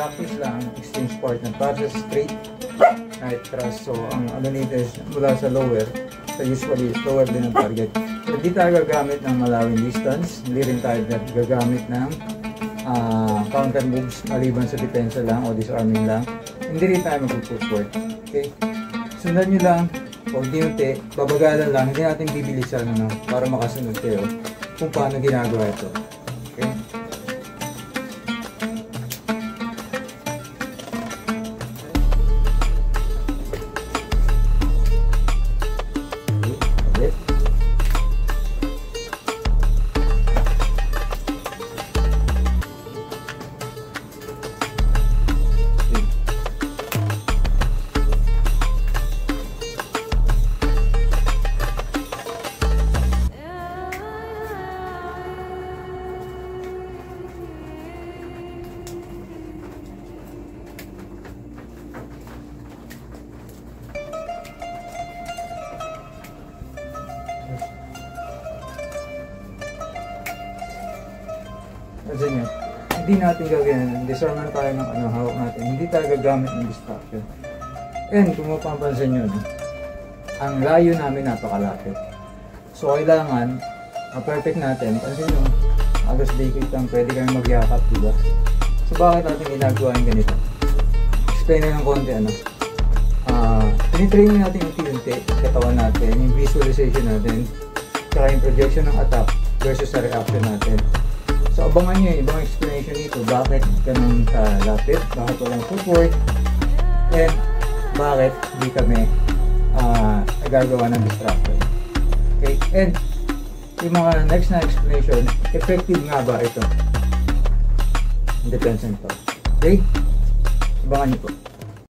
practice lang ang exchange partner para sa straight night thrust. So ang ano nito is mula sa lower, so usually lower din ang target. So hindi tayo gagamit ng malawing distance, hindi rin tayo gagamit ng counter moves maliban sa depensa lang o disarming lang. Hindi rin tayo mag-footwork. Okay? Sundan nyo lang, unti-unti, babagalan lang, hindi natin bibilisan para makasunod kayo kung paano ginagawa ito. Okay? Okay. Kasi nyo, hindi natin gagawin, disarm na tayo ng hawak natin, hindi tayo gagamit ng distraction. And kung mapapansin nyo, ang layo namin napakalapit. So kailangan, ang perfect natin, pansin nyo, halos dikit lang, pwede kami magyakap, diba? So bakit natin ginagawa yung ganito? Explain na ng konti, tinitraining natin unti-unti, katawan natin, yung visualization natin, saka yung projection ng attack versus sa reaction natin. So abangan nyo yung ibang explanation dito, bakit ganun kalapit, bakit walang support, and bakit hindi kami nagagawa ng distraction. Okay, and yung mga next na explanation, effective nga ba ito? Depends on ito. Okay, abangan nyo po.